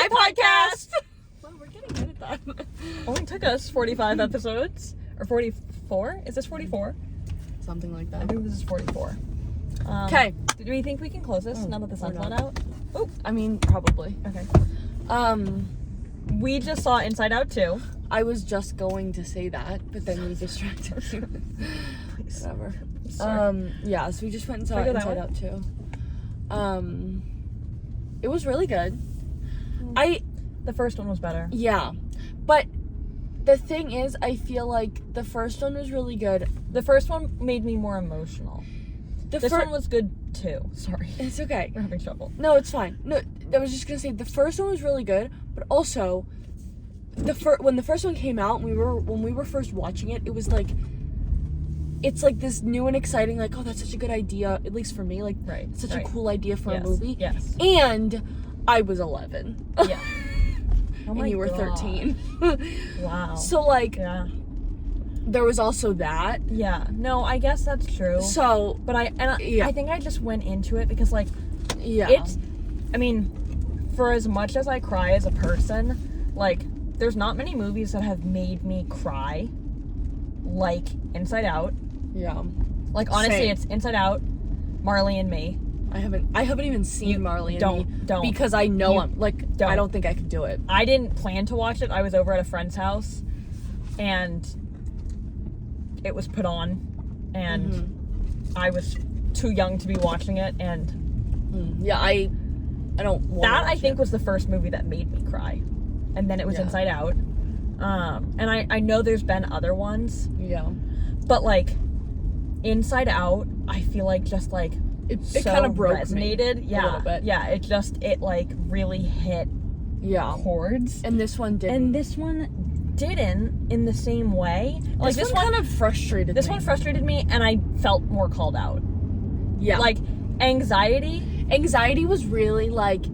podcast! Well, we're getting good at that. Only took us 45 episodes. Or 44? Is this 44? Something like I that. think this is 44. Okay. Do we think we can close this now that the sun's we're not out? Oh, I mean, probably. okay. Um, We just saw Inside Out 2. I was just going to say that, but then you distracted me. Please. Whatever. Sorry. Yeah, so we just went and saw Should I go that Inside way? Out too. It was really good. The first one was better. Yeah. But the thing is, I feel like the first one was really good. The first one made me more emotional. This one was good too. Sorry. It's okay. We're having trouble. No, it's fine. No, I was just gonna say the first one was really good, but also when the first one came out, when we were first watching it, it was like it's like this new and exciting, like, oh, that's such a good idea, at least for me, like Right. such right. a cool idea for Yes, a movie. Yes. And I was 11. Yeah. Oh my and you were God. 13. Wow. So like Yeah. there was also that. Yeah. No, I guess that's true. So But I think I just went into it because like yeah. I mean, for as much as I cry as a person, like there's not many movies that have made me cry like Inside Out. Yeah. Like honestly, Same. it's Inside Out, Marley and Me. I haven't even seen Marley and Me. Don't. Because I know You I'm like don't. I don't think I could do it. I didn't plan to watch it. I was over at a friend's house and it was put on and I was too young to be watching it, and Yeah, I don't want that I think was the first movie that made me cry. And then it was Yeah. Inside Out. And I know there's been other ones, Yeah. but like Inside Out, I feel like just like It so kind of broke resonated. me Yeah. a little bit. Yeah, it like really hit Yeah. chords. And this one didn't. And this one didn't in the same way. Like this one kind of frustrated this me. one frustrated me, and I felt more called out. Yeah. Like anxiety. Anxiety was really like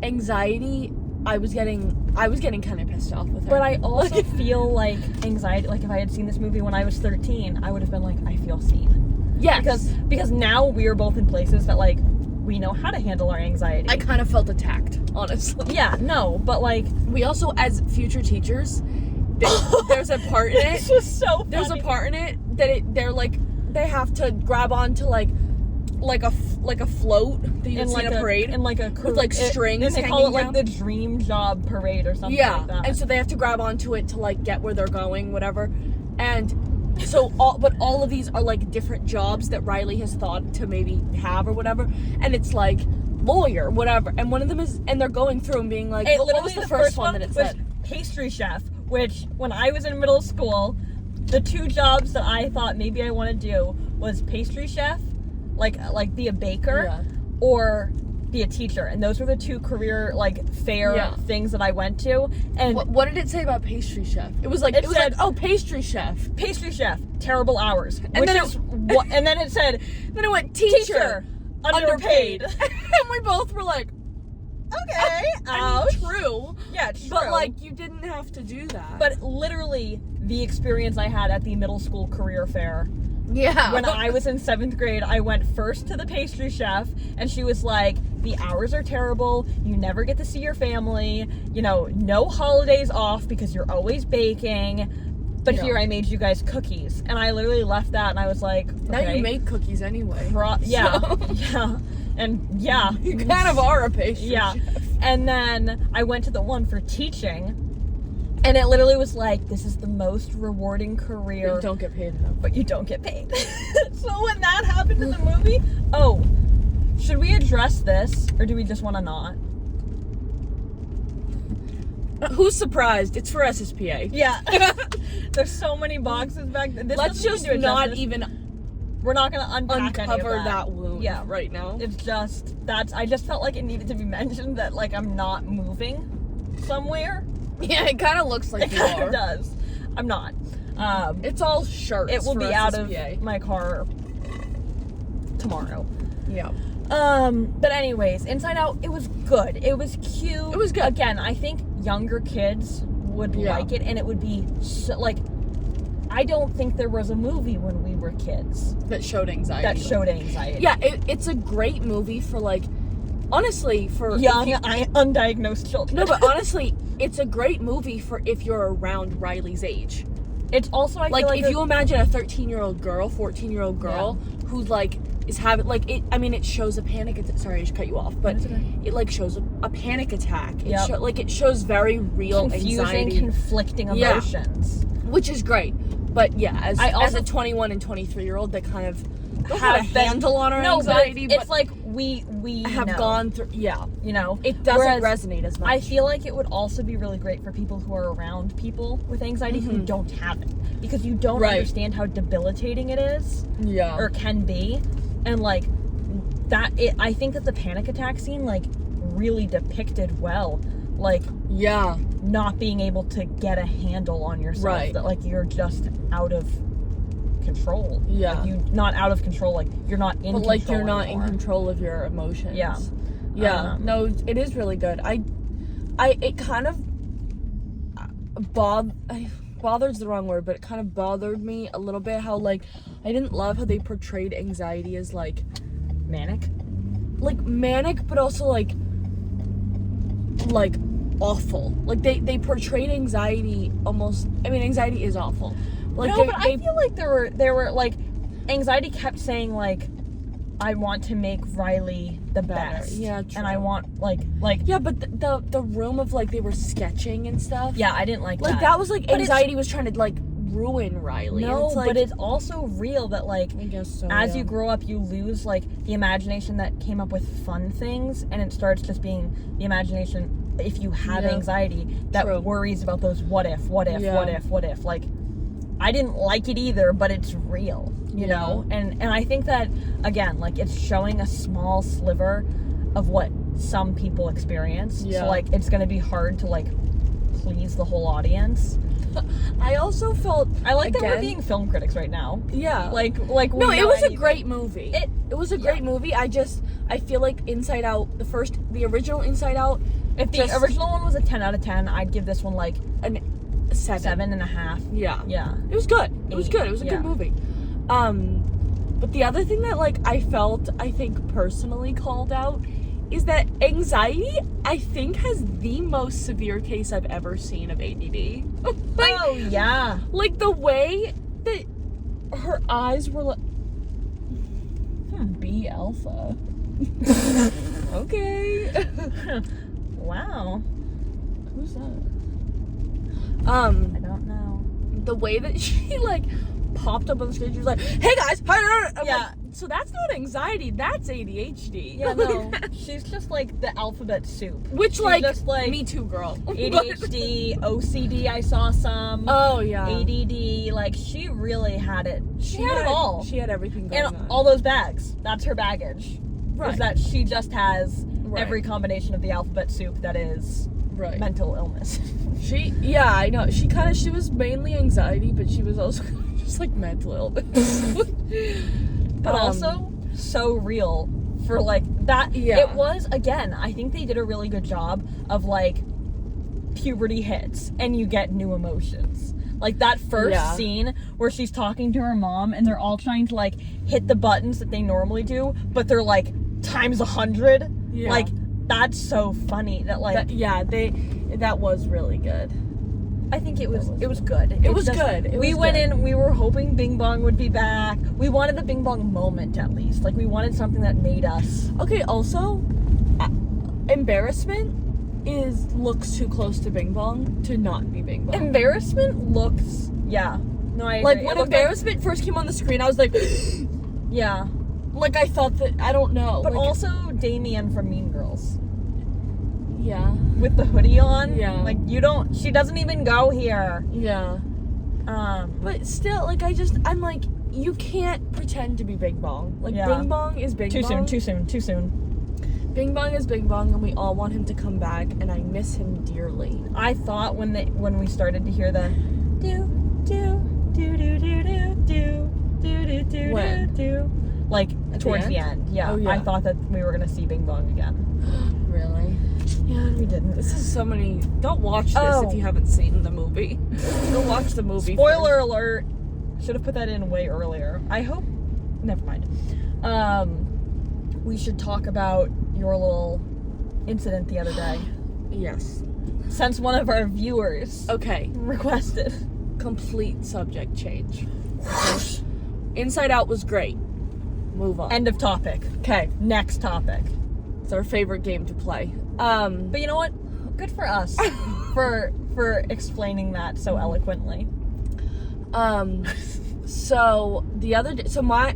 anxiety. I was getting kind of pissed off with her. But I also feel like anxiety, like if I had seen this movie when I was 13, I would have been like, I feel seen. yeah, Because now we are both in places that like we know how to handle our anxiety. I kind of felt attacked, honestly. Yeah, no, but like We also, as future teachers, there's a part in it. this was so funny. There's a part in it that they're like they have to grab onto like a float that you in see like in a parade. in like a with, like, strings and they call it hanging like the dream job parade or something Yeah, like that. and so they have to grab onto it to like get where they're going, whatever. And so all of these are like different jobs that Riley has thought to maybe have or whatever. And it's like lawyer, whatever. And one of them is, and they're going through and being like, Hey, well, what literally was the first one that it was said? pastry chef, which when I was in middle school, the two jobs that I thought maybe I want to do was pastry chef, like be a baker, Yeah. or be a teacher. And those were the two career like fair Yeah. things that I went to. And What did it say about pastry chef? It was like It said- oh, pastry chef. pastry chef, terrible hours. And then and then it said Then it went teacher, underpaid. And we both were like, Okay, I mean, true. Yeah, true. But like you didn't have to do that. But literally, the experience I had at the middle school career fair, yeah. when I was in 7th grade, I went first to the pastry chef, and she was like, the hours are terrible, you never get to see your family, you know, no holidays off because you're always baking, but Yeah. here I made you guys cookies. And I literally left that, and I was like, Now okay, you make cookies anyway. yeah, So- yeah, and yeah. You kind of are a pastry Yeah. chef. And then I went to the one for teaching, and it literally was like, this is the most rewarding career, You don't get paid enough. but you don't get paid. So when that happened in the movie, should we address this, or do we just want to not? Who's surprised? It's for SSPA. Yeah. There's so many boxes back there. Let's just not even We're not going to unpack any uncover of that wound Yeah. right now. It's just, I just felt like it needed to be mentioned that, like, I'm not moving somewhere. Yeah, it kind of looks like It you kind are. of does. I'm not. It's all shirts. It will for be out of SSPA. my car tomorrow. Yeah. But anyways, Inside Out, it was good. It was cute. It was good. Again, I think younger kids would Yeah. like it, and it would be so, like, I don't think there was a movie when we were kids That showed anxiety. that showed anxiety. Yeah, it's a great movie for like honestly, for if young, you- undiagnosed children. no, but honestly, it's a great movie for if you're around Riley's age. It's also, I Like, feel like if you imagine a 13-year-old girl, 14-year-old girl who's like is having like it. I mean, it shows a panic. Sorry, I just cut you off, but That's okay. it like shows a panic attack. It Yep. it shows very real confusing, anxiety, conflicting Yeah. emotions. which is great. But yeah, as I also- a 21 and 23-year-old that kind of don't have a been- handle on our no, anxiety, but it's like we have know, gone through. Yeah, you know, it doesn't Whereas resonate as much. I feel like it would also be really great for people who are around people with anxiety who don't have it, because you don't Right. understand how debilitating it is yeah, or can be, and like that. I think that the panic attack scene like really depicted well, like yeah, not being able to get a handle on yourself, Right. that like you're just out of control. Yeah. Like, you not out of control, like you're not in but control like you're not anymore. in control of your emotions. Yeah. Yeah, no, it is really good. It kind of bothered's the wrong word, but it kind of bothered me a little bit how like I didn't love how they portrayed anxiety as like Manic. manic, but also like awful. Like they portrayed anxiety almost. I mean, anxiety is awful. Like No, but I feel like there were like anxiety kept saying like I want to make Riley the Better. best. Yeah, And I true. want like yeah, but the room of like they were sketching and stuff. yeah, I didn't like like that was like But it's- anxiety was trying to like ruin Riley. and No, it's like, but it's also real that like I guess so. as yeah. you grow up, you lose like the imagination that came up with fun things, and it starts just being the imagination if you have Yeah. anxiety that True. worries about those what if. Yeah. Like I didn't like it either, but it's real, you Yeah. know? And I think that again, like it's showing a small sliver of what some people experience. Yeah. So like it's gonna be hard to like please the whole audience. I also felt I like that we're again- being film critics right now. yeah. Like we no, it know was a anything. great movie. It was a great movie. I feel like Inside Out, the original Inside Out, If the just- original one was a 10 out of 10, I'd give this one like an 7.5. Yeah. It was good. It was 8, good. It was a yeah. good movie. But the other thing that like I think personally called out is that anxiety, I think, has the most severe case I've ever seen of ADD. Oh, yeah. Like the way that her eyes were like B alpha. Okay. Wow. Who's that? I don't know. The way that she like popped up on the screen, she was like, "Hey guys, hi!" I'm Yeah. like, so that's not anxiety, that's ADHD. Yeah, no. She's just like the alphabet soup. Which She's like, just like me too, girl. ADHD, OCD, I saw some. Oh yeah. ADD, like she really had it. She had it all. She had everything going And on. all those bags. That's her baggage. Right. Is that she just has Right. every combination of the alphabet soup that is right. mental illness. Yeah, I know. She was mainly anxiety, but she was also just like mental illness. But also so real for like that. Yeah. It was, again, I think they did a really good job of like puberty hits and you get new emotions. Like that first Yeah. scene where she's talking to her mom and they're all trying to like hit the buttons that they normally do, but they're like times 100. Yeah. Like that's so funny that like that was really good. I think it was good. It was just- good. It we was went good. in, we were hoping Bing Bong would be back. We wanted the Bing Bong moment at least. Like we wanted something that made us. Okay, also, embarrassment looks too close to Bing Bong to not be Bing Bong. Embarrassment looks, yeah. No, I agree. Like It when looked embarrassment first came on the screen, I was like, yeah. like I thought that I don't know. But like, also Damien from Mean Girls yeah, with the hoodie on. Yeah. Like she doesn't even go here. yeah. But still, like I'm like, you can't pretend to be Bing Bong. Like Yeah. Bing Bong is Bing Bong. Too soon. Bing Bong is Bing Bong, and we all want him to come back, and I miss him dearly. I thought when we started to hear the do do do do do do do do do When? do like At towards the the end. Yeah. Oh, yeah. I thought that we were gonna see Bing Bong again. Really? Yeah, and we didn't. This is so many. Don't watch this Oh. if you haven't seen the movie. Go watch the movie. Spoiler alert. Should have put that in way earlier. I hope. Never mind. We should talk about your little incident the other day. Yes. Since one of our viewers Okay. requested. Complete subject change. Inside Out was great. Move on. End of topic. Okay. Next topic. It's our favorite game to play. But you know what? Good for us for explaining that so eloquently. So the other day,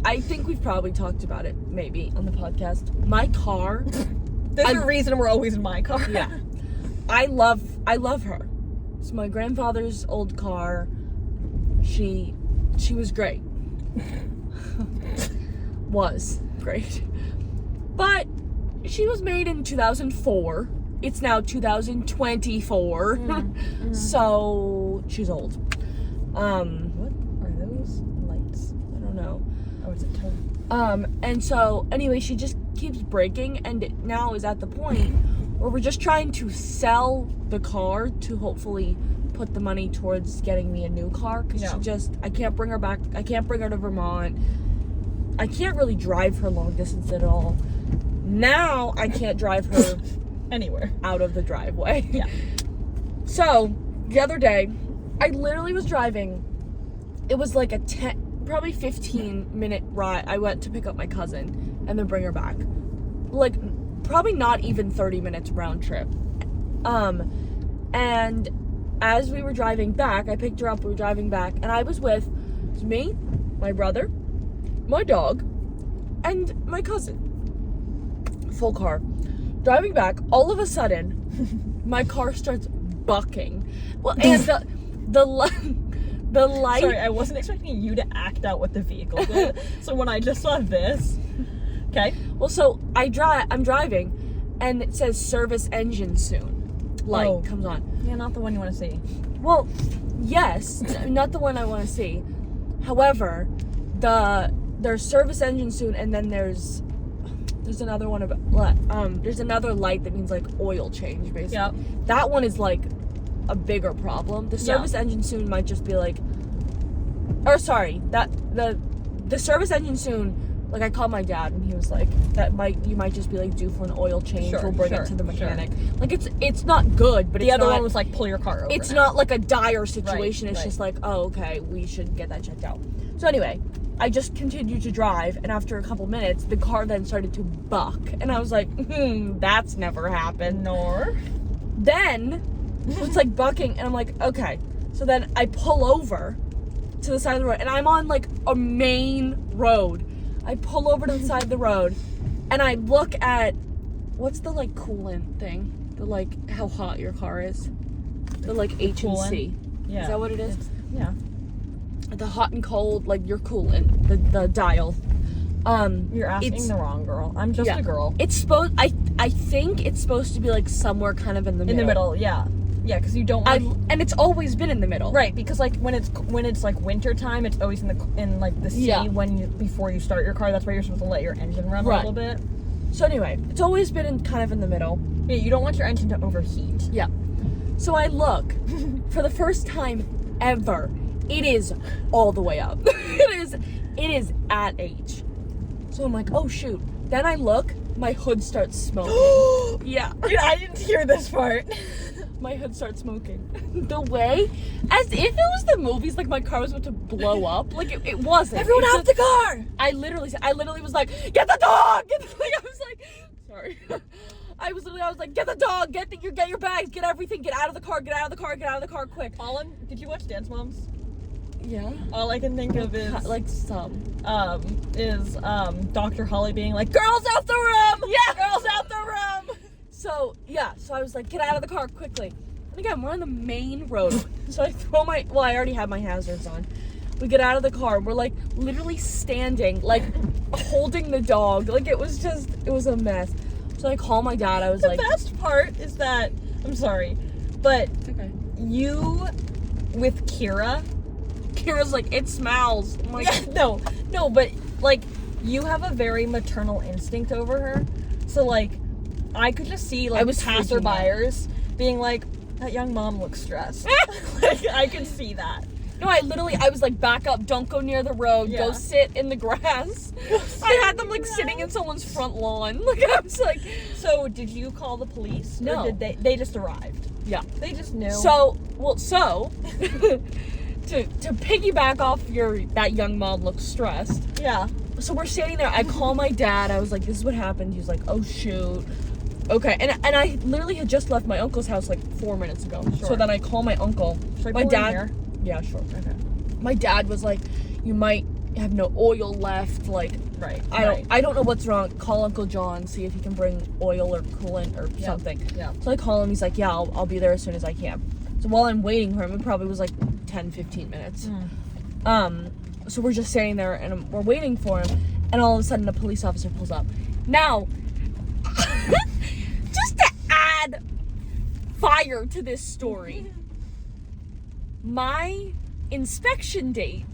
I think we've probably talked about it maybe on the podcast. My car. There's a reason we're always in my car. Yeah. I love her. It's my grandfather's old car. She was great. Was great. But she was made in 2004. It's now 2024. So she's old. What are those lights? I don't know. Oh, it's a toe. And so anyway, she just keeps breaking, and it now is at the point where we're just trying to sell the car to hopefully put the money towards getting me a new car, because I can't bring her back. I can't bring her to Vermont. I can't really drive her long distance at all. Now I can't drive her anywhere out of the driveway. Yeah. So the other day, I literally was driving. It was like a probably 15-minute ride. I went to pick up my cousin and then bring her back. Like, probably not even 30 minutes round trip. And as we were driving back, I picked her up, we were driving back, and I was with me, my brother, my dog, and my cousin. Full car. Driving back, all of a sudden, my car starts bucking. Well, and the light. Sorry, I wasn't expecting you to act out what the vehicle did. So when I just saw this, okay. Well, so I'm driving, and it says service engine soon. Light comes on. Yeah, not the one you want to see. Well, yes, not the one I want to see. However, there's service engine soon, and then there's another one there's another light that means like oil change, basically. Yep. That one is like a bigger problem. The service engine soon might just be like, or sorry, that the service engine soon. Like, I called my dad, and he was like, you might just be like due for an oil change. We'll bring it to the mechanic. Like, it's not good, but the other one was like, pull your car over. It's not like a dire situation. It's right. just like, oh, okay, we should get that checked out. So anyway, I just continued to drive, and after a couple minutes, the car then started to buck, and I was like, that's never happened. Nor. Then it's like bucking, and I'm like, okay. So then I pull over to the side of the road, and I'm on like a main road. I pull over to the side of the road, and I look at, what's the like coolant thing? The like how hot your car is. The like H&C. Yeah. Is that what it is? Yeah. The hot and cold, like your coolant, the dial. You're asking the wrong girl. I'm just a girl. It's supposed. I think it's supposed to be like somewhere kind of in the middle. In the middle, yeah. Yeah, because you don't want. And it's always been in the middle. Right, because like when it's like winter time, it's always in like the sea before you start your car. That's why you're supposed to let your engine run a little bit. So anyway, it's always been kind of in the middle. Yeah, you don't want your engine to overheat. Yeah. So I look for the first time ever. It is all the way up. It is at H. So I'm like, oh shoot. Then I look, my hood starts smoking. Yeah. Dude, I didn't hear this part. My hood starts smoking. The way, as if it was the movies, like my car was about to blow up. Like it wasn't. Everyone out the car! I literally was like, get the dog! I was like, sorry. I was like, get the dog, get your bags, get everything, get out of the car, quick. Colin, did you watch Dance Moms? Yeah. All I can think of is like some. Dr. Holly being like, girls out the room! Yeah! Girls out the room! So I was like, get out of the car quickly. And again, we're on the main road. So I throw I already had my hazards on. We get out of the car. We're like literally standing, like holding the dog. Like it was a mess. So I call my dad. I was like. The best part is that, I'm sorry, but you with Kira's like, it smells. I'm like, no, but like you have a very maternal instinct over her. So like, I could just see like passerbyers being like, that young mom looks stressed. Like I could see that. No, I was like, back up, don't go near the road, Yeah. go sit in the grass. I had them like sitting in someone's front lawn. Like, I was like, So, did you call the police? No. Or did they just arrived? yeah. They just knew. So to piggyback off that young mom looks stressed. yeah. So we're standing there. I call my dad. I was like, this is what happened. He was like, oh shoot. Okay. And I literally had just left my uncle's house like 4 minutes ago. Sure. So then I call my uncle. Should I My pull in dad. here? Yeah, sure. Okay. My dad was like, you might have no oil left. Like, Right. I don't know what's wrong. Call Uncle John, see if he can bring oil or coolant or Yeah. something. Yeah. So I call him. He's like, yeah, I'll be there as soon as I can. So while I'm waiting for him, it probably was like 10, 15 minutes. So we're just standing there and we're waiting for him, and all of a sudden a police officer pulls up. Now, just to add fire to this story, my inspection date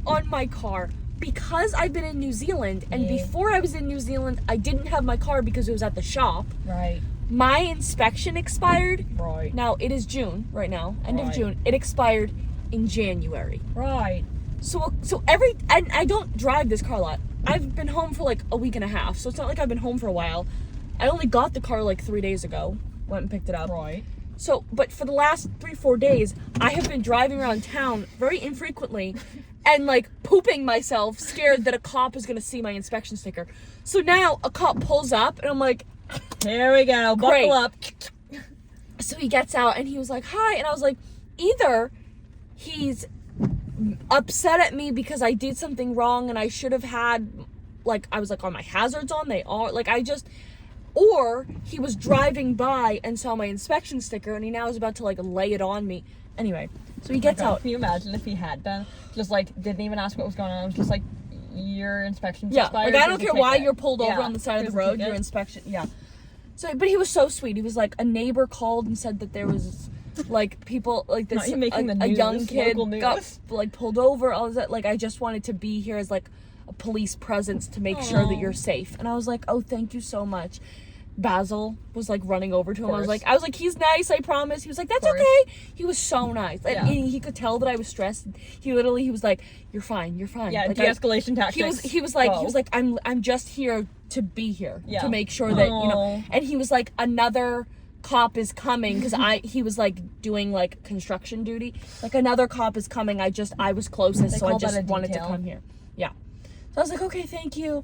on my car, because I've been in New Zealand, and Yeah. before I was in New Zealand, I didn't have my car because it was at the shop. Right. My inspection expired. Right. Now, it is June right now, end of Right. June. It expired in January. Right. So and I don't drive this car a lot. I've been home for like a week and a half, so it's not like I've been home for a while. I only got the car like 3 days ago. Went and picked it up. Right. So, but for the last 3-4 days, I have been driving around town very infrequently and like pooping myself, scared that a cop is gonna see my inspection sticker. So now a cop pulls up and I'm like, Here we go. Great. Buckle up. so he gets out and he was like, hi. And I was like, either he's upset at me because I did something wrong and I should have had, like, I was like, are my hazards on? They are. Like, or he was driving by and saw my inspection sticker and he now is about to, like, lay it on me. Anyway, so he gets out. Can you imagine if he had been just like didn't even ask what was going on? It was just like your inspection's Yeah, expired. like, I don't here's a care why ticket. you're pulled over Yeah, on the side of here's the a road, ticket. your inspection, yeah. So, but he was so sweet. He was like, a neighbor called and said that there was, like, people, like, this, Not you making the a news, young kid local got, news. like, pulled over. I was like, I just wanted to be here as, like, a police presence to make sure that Aw. you're safe. And I was like, oh, thank you so much. Basil was, like, running over to him. I was course. like, he's nice, I promise. He was like, that's Course. okay. He was so nice. And Yeah. he could tell that I was stressed. He was like, you're fine, you're fine. Yeah, like, de-escalation tactics. he was like, I'm just here to be here, Yeah. to make sure that, you know, Aw. and he was like, another cop is coming, because he was like doing like construction duty, like, another cop is coming, I was closest, They so I call that just a wanted to detail. come here. Yeah. So I was like, okay, thank you.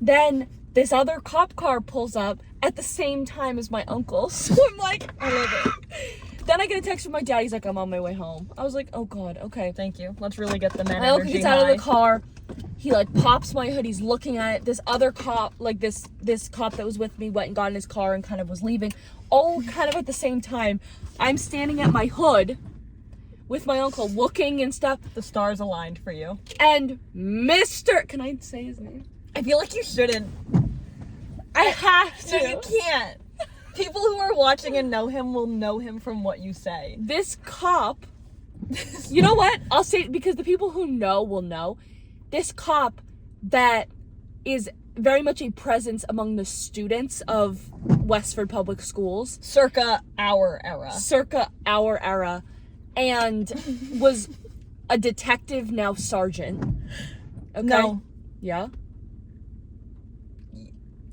Then this other cop car pulls up at the same time as my uncle. So I'm like, I love it. then I get a text from my dad, he's like, I'm on my way home. I was like, oh god, okay. Thank you. Let's really get the men My uncle energy gets out of high. the car. He like pops my hood. He's looking at it. This other cop, like this cop that was with me, went and got in his car and kind of was leaving. All kind of at the same time. I'm standing at my hood with my uncle looking and stuff. The stars aligned for you. And can I say his name? I feel like you shouldn't. I have No, to. you can't. People who are watching and know him will know him from what you say. This cop, you know what? I'll say it because the people who know will know. This cop that is very much a presence among the students of Westford Public Schools, Circa our era. circa our era, and was a detective, now sergeant. Okay? No. Yeah?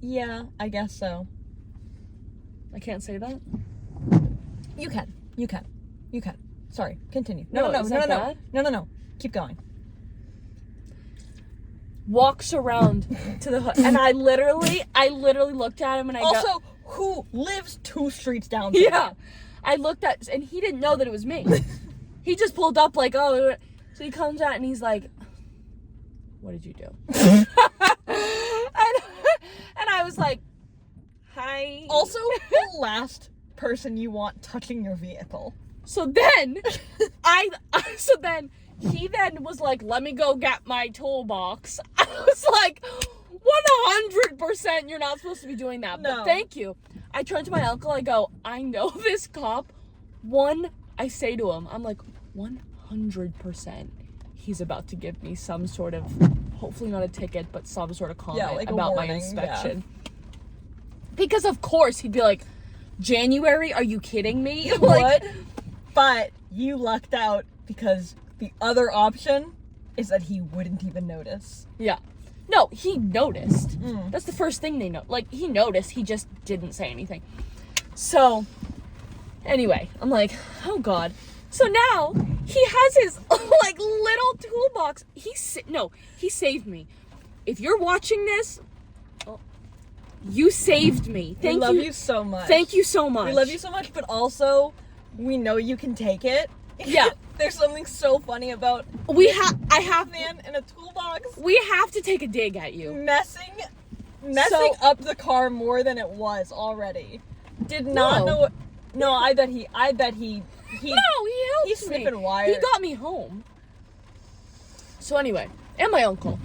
Yeah, I guess so. I can't say that? You can. You can. You can. Sorry. Continue. No, No. is that bad? No. Keep going. Walks around to the hood, and I literally looked at him and I go, Also, who lives 2 streets down from yeah. I looked at, and he didn't know that it was me. He just pulled up like, oh, so he comes out and he's like, what did you do? and I was like, hi. Also, the last person you want touching your vehicle. So then, he then was like, let me go get my toolbox. I was like, 100% you're not supposed to be doing that. No. But thank you. I turned to my uncle, I go, I know this cop. I say to him, I'm like, 100% he's about to give me some sort of, hopefully not a ticket, but some sort of comment like a about my warning, inspection. Because of course he'd be like, January, are you kidding me? Like, What? But you lucked out because The other option is that he wouldn't even notice. Yeah. No, he noticed. Mm. That's the first thing they know. Like, he noticed, he just didn't say anything. So, anyway, I'm like, oh God. So now, he has his, like, little toolbox. He saved me. If you're watching this, you saved me. We love you so much. Thank you so much. We love you so much, but also, we know you can take it. Yeah. There's something so funny about I have man in a toolbox we have to take a dig at you. messing So- up the car more than it was already. Did not No. know what, no, I bet he No, he helped he's me. snipping wires. He got me home. So anyway, and my uncle.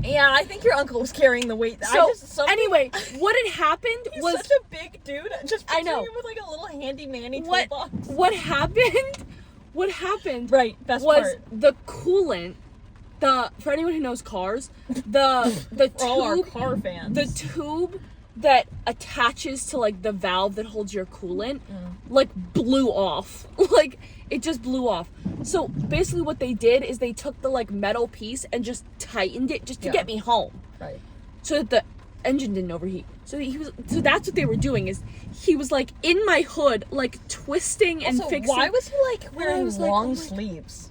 Yeah, I think your uncle was carrying the weight. So anyway, what had happened he's was such a big dude. Just I know. picturing him with like a little handy manny what toolbox. what happened. What happened Right, best was part. the coolant. For anyone who knows cars, the For all our tube car fans. the tube that attaches to like the valve that holds your coolant Mm. like blew off. Like it just blew off. So basically what they did is they took the like metal piece and just tightened it just to Yeah. get me home Right. so that the engine didn't overheat. So that's what they were doing is he was like in my hood like twisting and Also, fixing. why was he like wearing was like, long oh my- sleeves?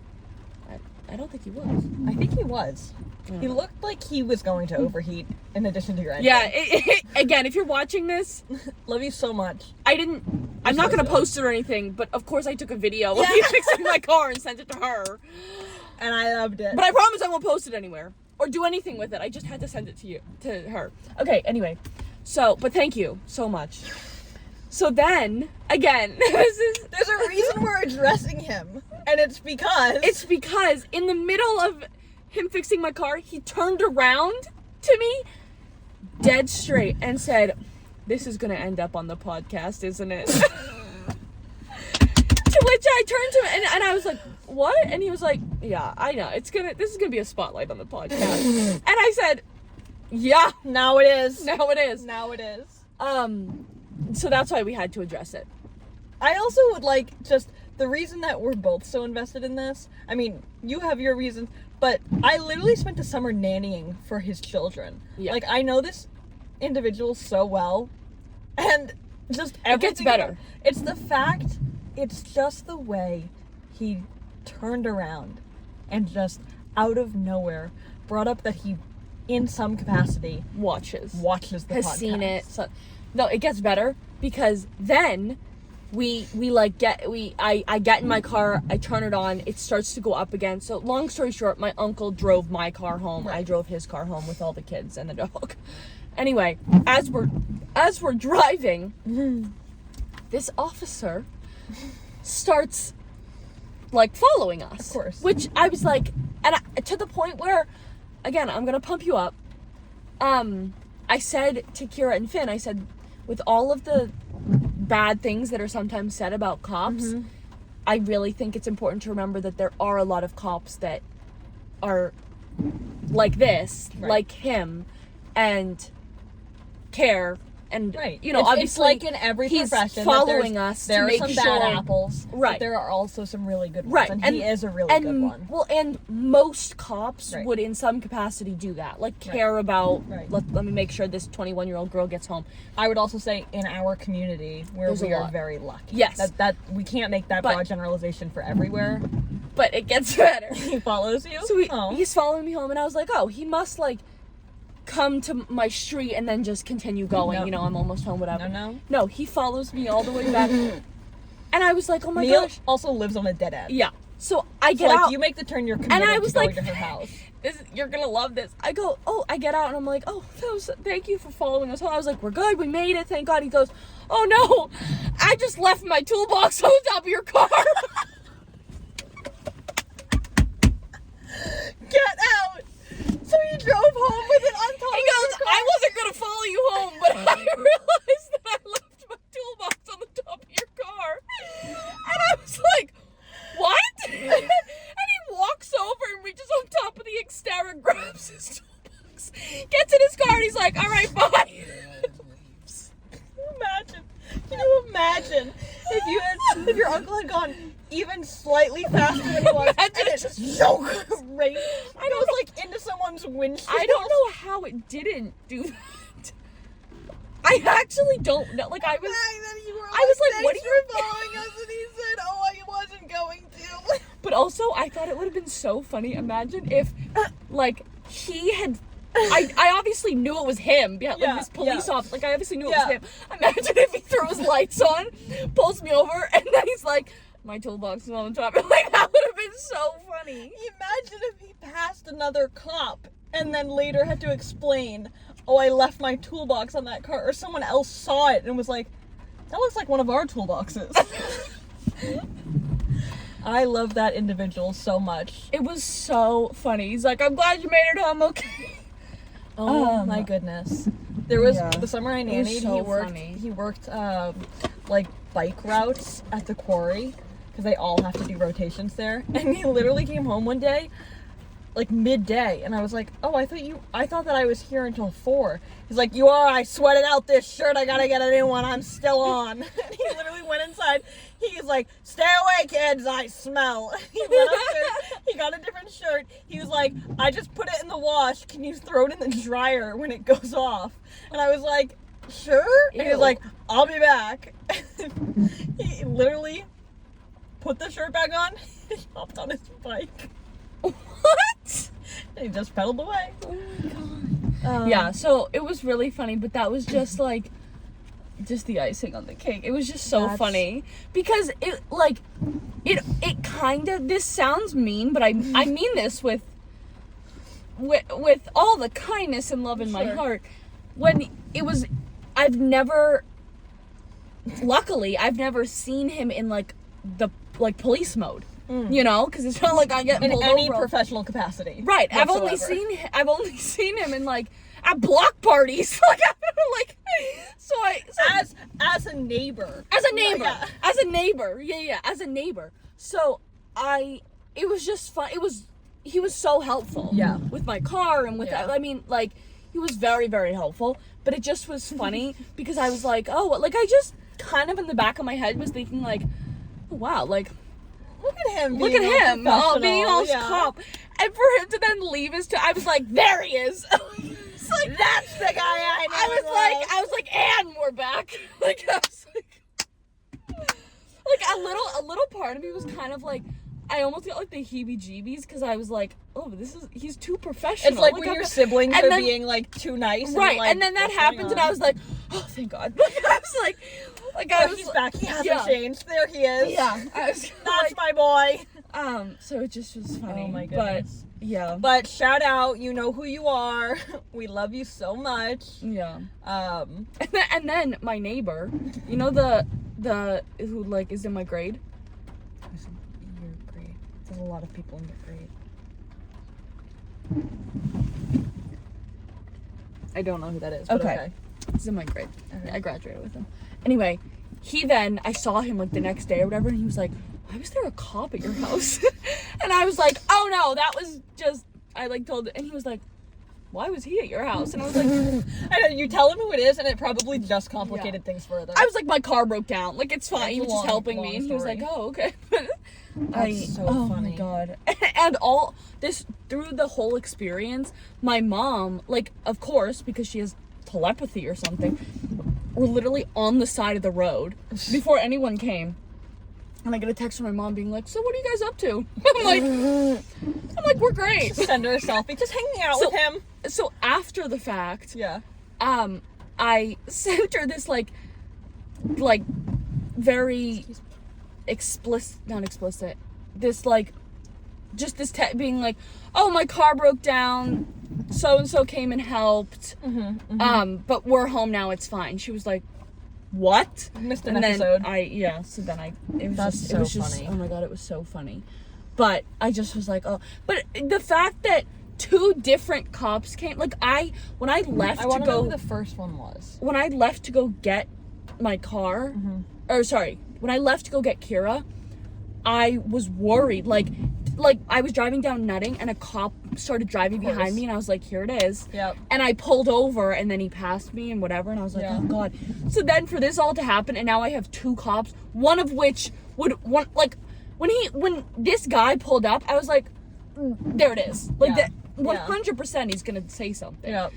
I don't think he was. I think he was. He looked like he was going to overheat in addition to your engine. Yeah, again, if you're watching this, Love you so much. I'm not gonna post it or anything, but of course I took a video of Yeah. me fixing my car and sent it to her. And I loved it. But I promise I won't post it anywhere or do anything with it. I just had to send it to her. Okay, anyway. So, but thank you so much. So then, again, There's a reason we're addressing him. And it's because in the middle of him fixing my car, he turned around to me dead straight and said, "This is going to end up on the podcast, isn't it?" To which I turned to him and I was like, "What?" And he was like, "Yeah, I know. This is going to be a spotlight on the podcast." And I said, "Yeah, Now it is. now it is." Now it is. So that's why we had to address it. I also would like just the reason that we're both so invested in this. I mean, you have your reasons, but I literally spent the summer nannying for his children. Yeah. Like I know this individual so well, and just It gets everything better. about- It's the fact. It's just the way he turned around and just out of nowhere brought up that he, in some capacity, Watches watches the has podcast. seen it. So, no, it gets better because then I get in my car, I turn it on, it starts to go up again. So long story short, my uncle drove my car home. I Right. drove his car home with all the kids and the dog. Anyway, as we're driving, this officer starts like following us. Of course. Which I was like, to the point where, again, I'm gonna pump you up. I said to Kira and Finn, I said, with all of the bad things that are sometimes said about cops, Mm-hmm. I really think it's important to remember that there are a lot of cops that are like this, Right. like him, and care. And, Right. you know, it's obviously like in every he's profession following that us there to are make some sure. bad apples, Right. but there are also some really good ones, Right, and, and- he is a really good one. Well, and most cops Right. would, in some capacity, do that. Like, care about, Right. let me make sure this 21-year-old girl gets home. I would also say in our community where There's we a are lot. very lucky. Yes. That we can't make that But- broad generalization for everywhere. But it gets better. He follows you. So Oh. he's following me home, and I was like, oh, he must, like, come to my street and then just continue going. No. You know, I'm almost home, whatever. No. No, he follows me all the way back. And I was like, oh my Neil gosh. also lives on a dead end. Yeah. So I So get like out. you make the turn, you're committed I was to going like, to her house. You're gonna love this. I go, I get out and I'm like, thank you for following us home. I was like, we're good, we made it, thank God. He goes, oh no, I just left my toolbox on top of your car. Get out! So he drove home with it on top He of goes, your car? I wasn't gonna follow you home, but I realized that I left my toolbox on the top of your car. And I was like, what? And he walks over and reaches on top of the Xterra, grabs his toolbox, gets in his car, and he's like, all right, bye. Can you imagine if you had if your uncle had gone even slightly faster than he was, and it just so great. I was like into someone's windshield. I don't know how it didn't do that. I actually don't know. Like I was like, what are you following us? And he said, "Oh, I wasn't going to." But also, I thought it would have been so funny. Imagine if, like, he had. I obviously knew it was him. Yeah, like this police officer. Like, I obviously knew it was him. Imagine if he threw his lights on, pulls me over, and then he's like, "My toolbox is on the top." Like, that would have been so funny. Imagine if he passed another cop and then later had to explain, "Oh, I left my toolbox on that car," or someone else saw it and was like, "That looks like one of our toolboxes." I love that individual so much. It was so funny. He's like, "I'm glad you made it home okay." Oh my goodness. There was the summer I nannied, so he worked like bike routes at the quarry because they all have to do rotations there. And he literally came home one day like midday, and I was like, "Oh, I thought that I was here until 4." He's like, "You are. I sweated out this shirt. I gotta get a new one. I'm still on." And he literally went inside. He's like, "Stay away, kids. I smell." He went upstairs. He got a different shirt. He was like, "I just put it in the wash. Can you throw it in the dryer when it goes off?" And I was like, "Sure." And he was like, "I'll be back." He literally put the shirt back on. He hopped on his bike. What? And he just pedaled away. Oh my god. Yeah, so it was really funny, but that was just like just the icing on the cake. It was just so funny because it kind of, this sounds mean, but I mean this with all the kindness and love in my heart. When it was, luckily I've never seen him in like the police mode. You know, because it's not like I get in pulled any over. Professional capacity. Right. Whatsoever. I've only seen him in like at block parties. Like, I don't know, like, so as a neighbor. As a neighbor. Yeah. As a neighbor. Yeah, as a neighbor. So it was just fun. He was so helpful. Yeah. With my car and with I mean, like, he was very, very helpful. But it just was funny because I was like, oh, like, I just kind of in the back of my head was thinking like, oh, wow, like, Look at him being all cop. And for him to then leave I was like, there he is. It's like, that's the guy I know. I was like, and we're back. Like, I was like a little part of me was kind of like, I almost got like the heebie-jeebies because I was like, oh, he's too professional. It's like when your siblings are being like too nice. Right, and then that happened and I was like, oh, thank God. I was like he's back. He hasn't changed. There he is. Yeah. That's my boy. So it just was funny. Oh my goodness. But, yeah. But shout out, you know who you are. We love you so much. Yeah. And then my neighbor, you know the who like is in my grade? Your grade. There's a lot of people in your grade. I don't know who that is, but okay. He's in my grade. Okay. I graduated with him. Anyway, I saw him like the next day or whatever, and he was like, why was there a cop at your house? And I was like, oh no, that was just, I like told, and he was like, why was he at your house? And I was like, I know, you tell him who it is, and it probably just complicated things further. I was like, my car broke down. Like, it's fine. He was just helping me, and he was like, oh, okay. That's so funny. Oh my god. And through the whole experience, my mom, like, of course, because she has telepathy or something, we're literally on the side of the road before anyone came. And I get a text from my mom being like, so what are you guys up to? I'm like, we're great. Just send her a selfie. Just hanging out with him. So after the fact, yeah, I sent her this like very not explicit, this like, just this being like, oh, my car broke down, so and so came and helped, but we're home now, it's fine. She was like, what? Missed an episode. It was so just funny. Oh my god, it was so funny. But I just was like, oh, but the fact that 2 different cops came, like when I left I to want go, know who the first one was. when I left to go get my car, when I left to go get Kira, I was worried, like like, I was driving down Nutting, and a cop started driving behind me, and I was like, here it is. Yep. And I pulled over, and then he passed me and whatever, and I was like, Yeah. oh god. So then for this all to happen, and now I have 2 cops, one of which when this guy pulled up, I was like, there it is. Like, Yeah. that 100% he's gonna say something. Yep.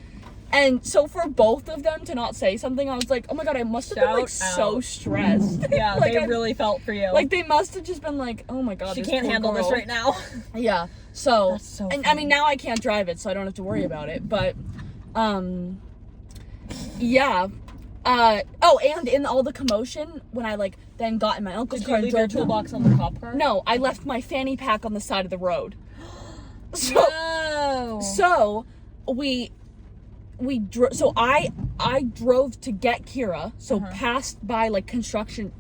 And so for both of them to not say something, I was like, oh my god, I must have been like Shout so out. stressed. Yeah, Like, they I- really felt for you. Like, they must have just been like, oh my god, she this can't poor handle this girl. right now. Yeah. So, That's so and I funny. mean, now I can't drive it, so I don't have to worry about it. But, yeah. And in all the commotion, when I like then got in my uncle's Did car you and leave your drove toolbox on the cop car? No, I left my fanny pack on the side of the road. So, No. so we drove. So I drove to get Kira. So passed by like construction.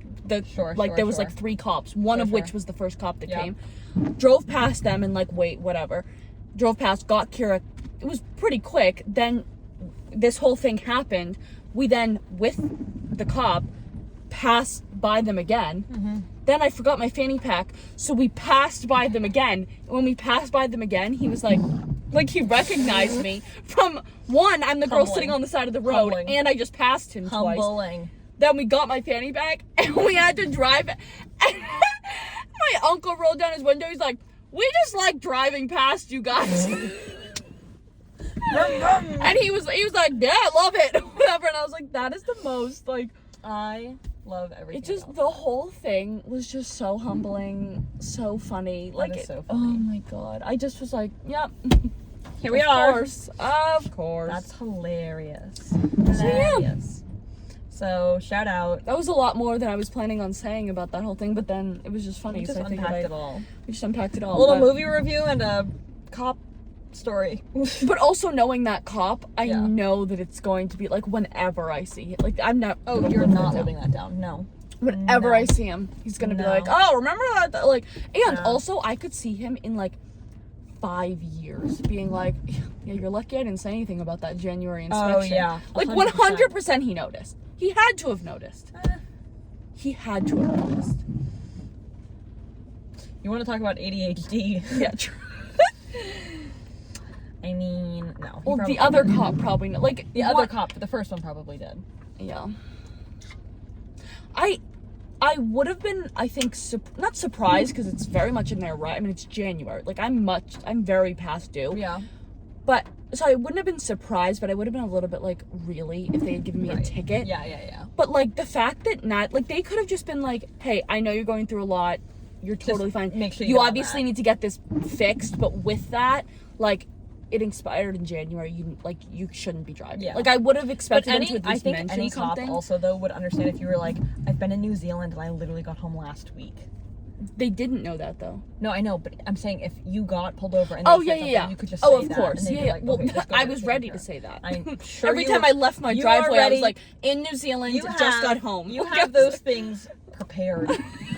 Sure, There was sure. like 3 cops. One Sure, of which sure. was the first cop that Yep. came. Drove past them and like wait, whatever. Drove past, got Kira. It was pretty quick. Then this whole thing happened. We then, with the cop, passed by them again. Mm-hmm. Then I forgot my fanny pack, so we passed by them again. When we passed by them again, he was like he recognized me from one. I'm the girl Humbling. sitting on the side of the road, Humbling. and I just passed him twice. Humbling. Then we got my fanny pack, and we had to drive. And my uncle rolled down his window. He's like, "We just like driving past you guys." And he was like, "Yeah, I love it," whatever. And I was like, "That is the most like." I love everything. It just about the whole thing was just so humbling, so funny. Like, is so oh funny. my god! I just was like, "Yep, Here we of are. course, of course." That's hilarious. So, yeah. Hilarious. So shout out. That was a lot more than I was planning on saying about that whole thing, but then it was just funny. We just so I unpacked figured it all. we just unpacked it all. A little but- movie review and a cop story. But also knowing that cop, I Yeah. know that it's going to be like whenever I see it. Like I'm not. Oh, gonna you're live not that down. living that down. No. Whenever No. I see him, he's gonna be No. like, "Oh, remember that?" Like, and No. also I could see him in like 5 years being like, "Yeah, you're lucky I didn't say anything about that January inspection." Oh, yeah. Like 100%. 100% he noticed. He had to have noticed. Eh. He had to have noticed. You want to talk about ADHD? Yeah. True. I mean, no. he Well, probably the other didn't. cop probably like The other cop, the first one probably did. Yeah. I would have been, I think, not surprised because it's very much in there, right? I mean, it's January. Like, I'm very past due. Yeah. But, so I wouldn't have been surprised, but I would have been a little bit like, really, if they had given me a Right. ticket. Yeah. But, like, the fact that they could have just been like, hey, I know you're going through a lot. You're totally fine. make sure you you get on obviously that. need to get this fixed, but with that, like, it expired in January. You shouldn't be driving. Yeah. Like, I would have But expected them to at I least think mention any cop something. also though would understand if you were like, I've been in New Zealand and I literally got home last week. They didn't know that though. No, I know, but I'm saying if you got pulled over and they Oh said yeah, something, yeah. you could just Oh, say of that, course. and they'd Yeah, be yeah. like, Well, okay, just go I get it was taken ready care to of. say that. I'm sure Every you time were- I left my you driveway, I already- was like, in New Zealand, you just got home. You have those things prepared.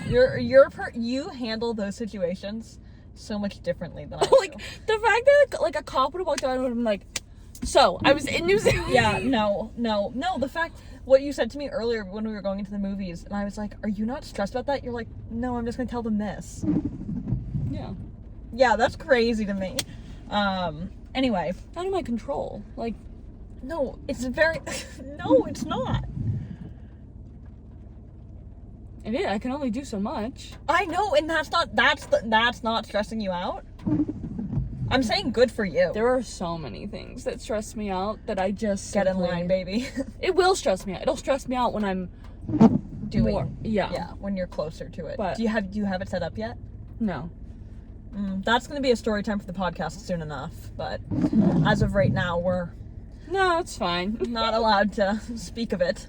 You handle those situations so much differently than I do. Like the fact that like a cop would have walked out and would have been like, so I was in New Zealand. Yeah, no. The fact, what you said to me earlier when we were going into the movies, and I was like, are you not stressed about that? You're like, no, I'm just gonna tell them this. Yeah. Yeah, that's crazy to me. Anyway, Out of my control. Like, no, it's very, no, it's not. yeah, I can only do so much. I know, and that's not stressing you out. I'm saying good for you. There are so many things that stress me out that I just Get in simply- line, baby. It will stress me out. It'll stress me out when I'm Doing. more. Yeah. Yeah, when you're closer to it. But- Do you have it set up yet? No. That's going to be a story time for the podcast soon enough, but as of right now, we're No, it's fine. not allowed to speak of it.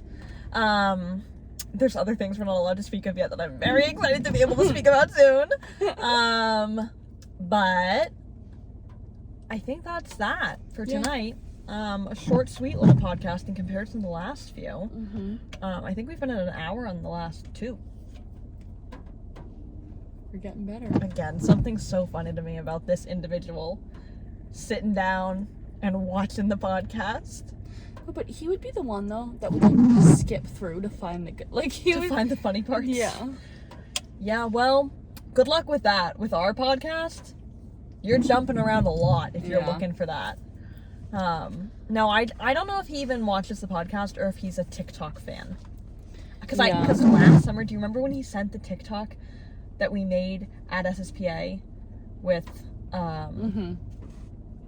There's other things we're not allowed to speak of yet that I'm very excited to be able to speak about soon. But I think that's that for Yeah. tonight. A short, sweet little podcast in comparison to the last few. Mm-hmm. I think we've been at an hour on the last two. We're getting better. Again, something so funny to me about this individual sitting down and watching the podcast Oh, but he would be the one though that would like skip through to find the good. Like he to would find the funny parts. Yeah. Yeah, well, good luck with that. With our podcast, you're jumping around a lot if you're Yeah. looking for that. No, I don't know if he even watches the podcast or if he's a TikTok fan. Because last summer, do you remember when he sent the TikTok that we made at SSPA with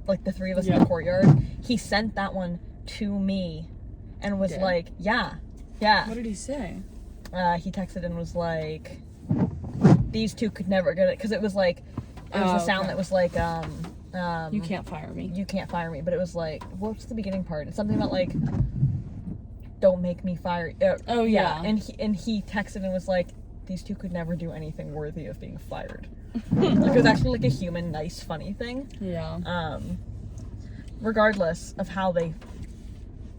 like the three of us in the courtyard? He sent that one to me and was like, yeah. What did he say? He texted and was like, these two could never get it, because it was like, it was a sound that was like, You can't fire me. you can't fire me, but it was like, what's the beginning part? It's something about like, don't make me fire. Oh, yeah. And he texted and was like, these two could never do anything worthy of being fired. Like, it was actually like a human, nice, funny thing. Yeah. Regardless of how they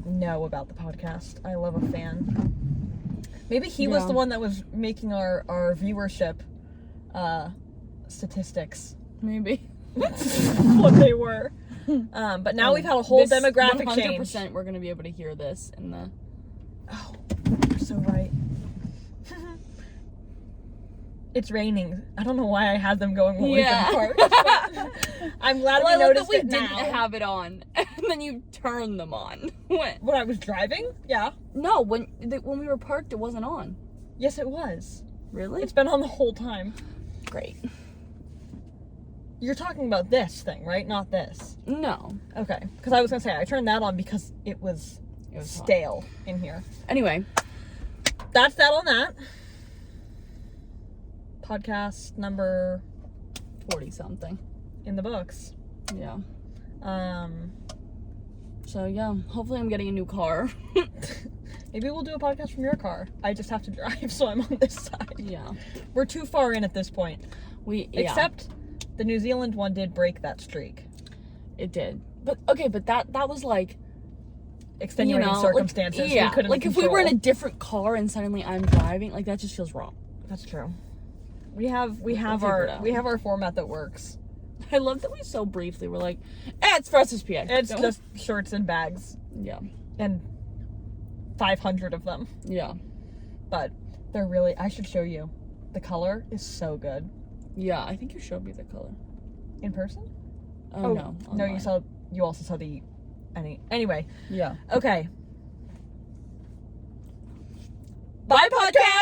know about the podcast, I love a fan. Maybe he was the one that was making our viewership statistics Maybe. what they were. But now we've had a whole demographic 100% change. we're gonna be able to hear this in the. Oh, you're so right. It's raining. I don't know why I had them going when we parked. But I'm glad we noticed we it now. didn't have it on, and then you turned them on. When I was driving? Yeah. No, when we were parked, it wasn't on. Yes, it was. Really? It's been on the whole time. Great. You're talking about this thing, right? Not this. No. Okay. Because I was going to say, I turned that on because it was stale in here. Anyway. That's that on that. Podcast number 40 something. in the books. Yeah. Um, So yeah, hopefully I'm getting a new car. maybe we'll do a podcast from your car. I just have to drive, so I'm on this side. Yeah. We're too far in at this point. Except the New Zealand one did break that streak. It did. But okay, but that was like Extenuating circumstances. Like, yeah. We couldn't Like if we were in a control. different car and suddenly I'm driving, like that just feels wrong. That's true. We have figure it out. our format that works. I love that we so briefly were like, it's for SSPA. It's just shirts and bags Yeah. and 500 of them. Yeah. But they're really, I should show you. The color is so good. Yeah, I think you showed me the color. In person? Oh, no. No, online. you also saw anyway. Yeah. Okay. Bye, podcast!